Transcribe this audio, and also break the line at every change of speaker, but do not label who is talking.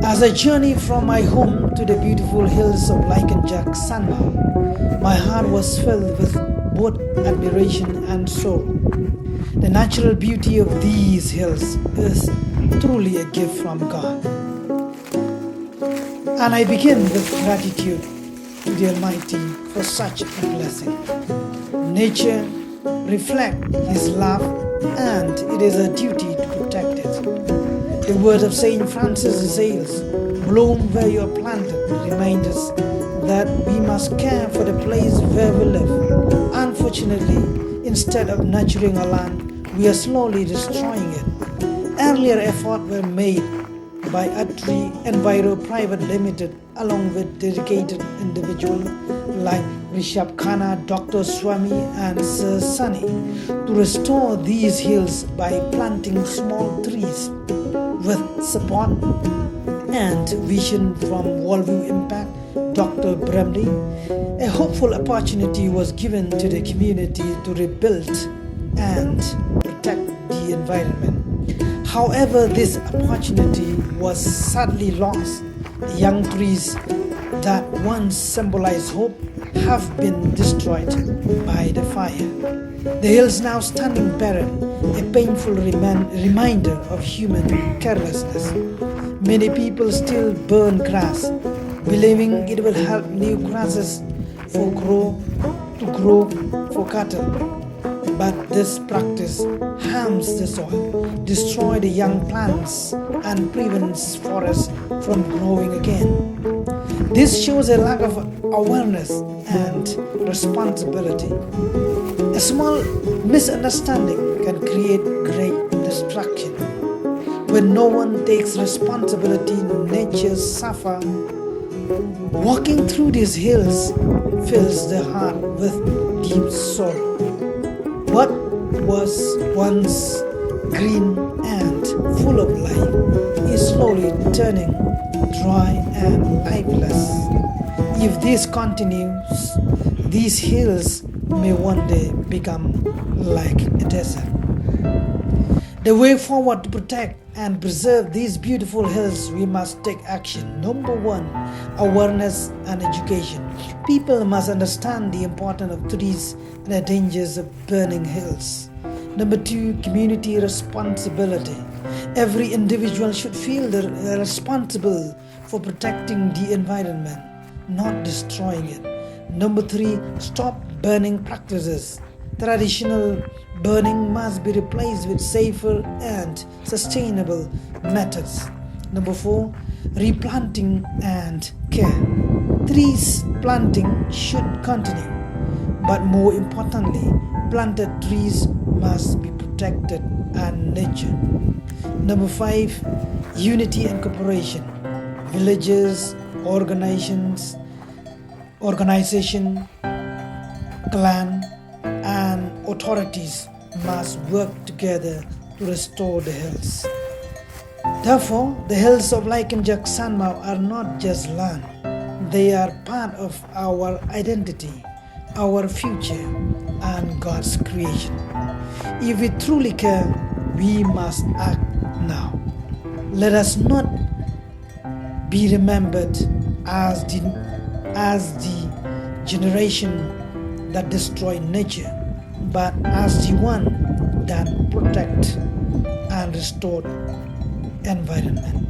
As I journey from my home to the beautiful hills of Lai Kynja Ksanmaw, my heart was filled with both admiration and sorrow. The natural beauty of these hills is truly a gift from God. And I begin with gratitude to the Almighty for such a blessing. Nature reflects His love, and it is a duty to protect it. The word of Saint Francis de Sales, "Bloom where you are planted," reminds us that we must care for the place where we live. Unfortunately, instead of nurturing our land, we are slowly destroying it. Earlier efforts were made by Atri Enviro Private Limited along with dedicated individuals like Rishabh Khanna, Dr. Swami and Sir Sunny to restore these hills by planting small trees. With support and vision from Worldview Impact, Dr. Bremley, a hopeful opportunity was given to the community to rebuild and protect the environment. However, this opportunity was sadly lost. The young trees that once symbolized hope have been destroyed by the fire. The hills now standing barren, a painful reminder of human carelessness. Many people still burn grass, believing it will help new grasses to grow for cattle. But this practice harms the soil, destroys the young plants, and prevents forests from growing again. This shows a lack of awareness and responsibility. A small misunderstanding can create great destruction. When no one takes responsibility, nature suffers. Walking through these hills fills the heart with deep sorrow. What was once green and full of life is slowly turning dry and lifeless. If this continues, these hills may one day become like a desert. The way forward to protect and preserve these beautiful hills, we must take action. Number 1, awareness and education. People must understand the importance of trees and the dangers of burning hills. Number 2, community responsibility. Every individual should feel they're responsible for protecting the environment, not destroying it. Number 3, stop burning practices. Traditional burning must be replaced with safer and sustainable methods. Number 4, replanting and care. Trees planting should continue, but more importantly, planted trees must be protected and nurtured. Number 5, unity and cooperation. Villages, organization, clan, and authorities must work together to restore the hills. Therefore, the hills of Lai Kynja Ksanmaw are not just land. They are part of our identity, our future, and God's creation. If we truly care, we must act now. Let us not be remembered as the generation that destroy nature, but as the one that protect and restore environment.